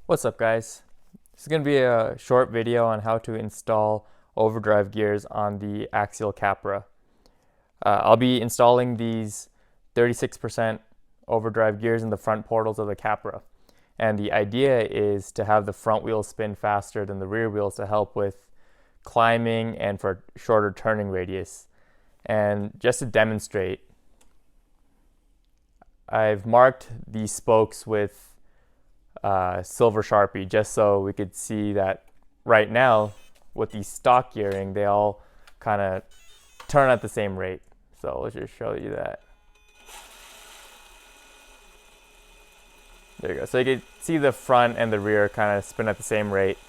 What's up, guys? This is going to be a short video on how to install overdrive gears on the axial Capra. I'll be installing these 36% overdrive gears in the front portals of the Capra. And the idea is to have the front wheels spin faster than the rear wheels to help with climbing and for shorter turning radius. And just to demonstrate, I've marked these spokes with silver Sharpie just so we could see that right now with the stock gearing they all kind of turn at the same rate. So let's just show you that. There you go. So you can see the front and the rear kind of spin at the same rate,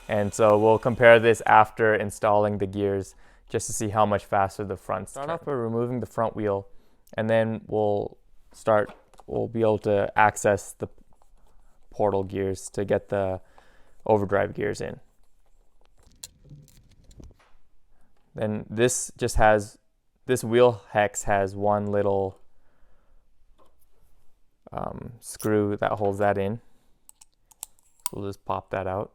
and so we'll compare this after installing the gears just to see how much faster the fronts turn. Start off by removing the front wheel, and then we'll be able to access the portal gears to get the overdrive gears in. Then this wheel hex has one little screw that holds that in. We'll just pop that out.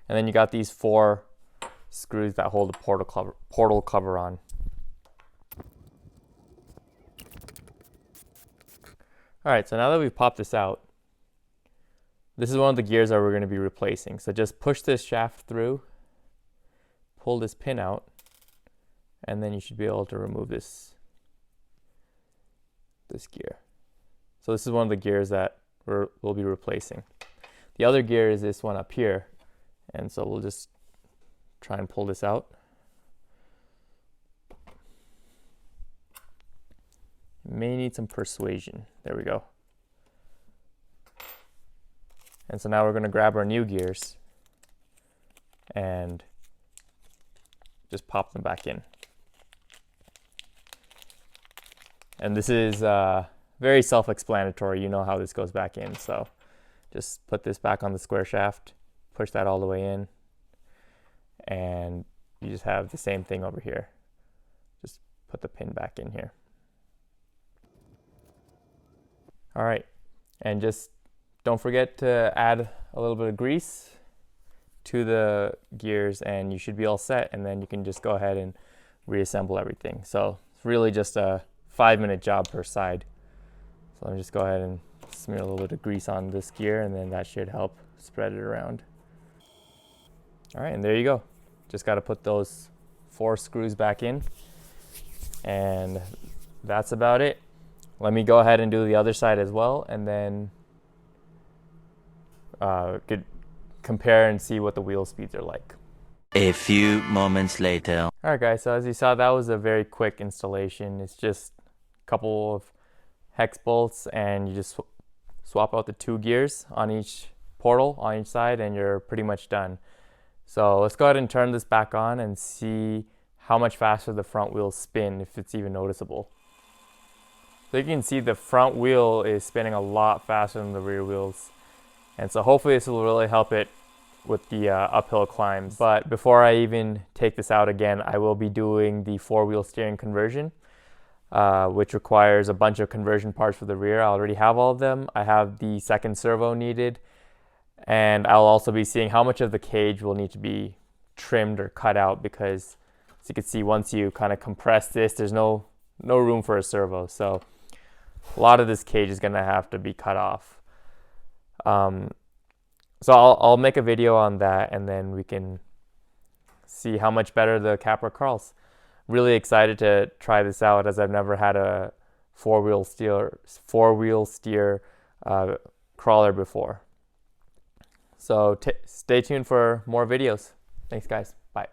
And then you got these 4 screws that hold the portal cover on. Alright, so now that we've popped this out, this is one of the gears that we're going to be replacing. So just push this shaft through, pull this pin out, and then you should be able to remove this gear. So this is one of the gears that we'll be replacing. The other gear is this one up here, and so we'll just try and pull this out. May need some persuasion. There we go. And so now we're going to grab our new gears and just pop them back in. And this is very self-explanatory. You know how this goes back in. So just put this back on the square shaft, push that all the way in, and you just have the same thing over here. Just put the pin back in here. All right, and just don't forget to add a little bit of grease to the gears and you should be all set, and then you can just go ahead and reassemble everything. So it's really just a 5-minute job per side. So let me just go ahead and smear a little bit of grease on this gear, and then that should help spread it around. All right, and there you go. Just got to put those 4 screws back in, and that's about it. Let me go ahead and do the other side as well, and then could compare and see what the wheel speeds are like. A few moments later. All right, guys, so as you saw, that was a very quick installation. It's just a couple of hex bolts, and you just swap out the 2 gears on each portal on each side, and you're pretty much done. So let's go ahead and turn this back on and see how much faster the front wheels spin, if it's even noticeable. So you can see the front wheel is spinning a lot faster than the rear wheels. And so hopefully this will really help it with the uphill climbs. But before I even take this out again, I will be doing the 4-wheel steering conversion, which requires a bunch of conversion parts for the rear. I already have all of them. I have the second servo needed. And I'll also be seeing how much of the cage will need to be trimmed or cut out, because as you can see, once you kind of compress this, there's no room for a servo. So a lot of this cage is going to have to be cut off. So I'll make a video on that, and then we can see how much better the Capra crawls. Really excited to try this out, as I've never had a four-wheel steer crawler before. So stay tuned for more videos. Thanks, guys. Bye.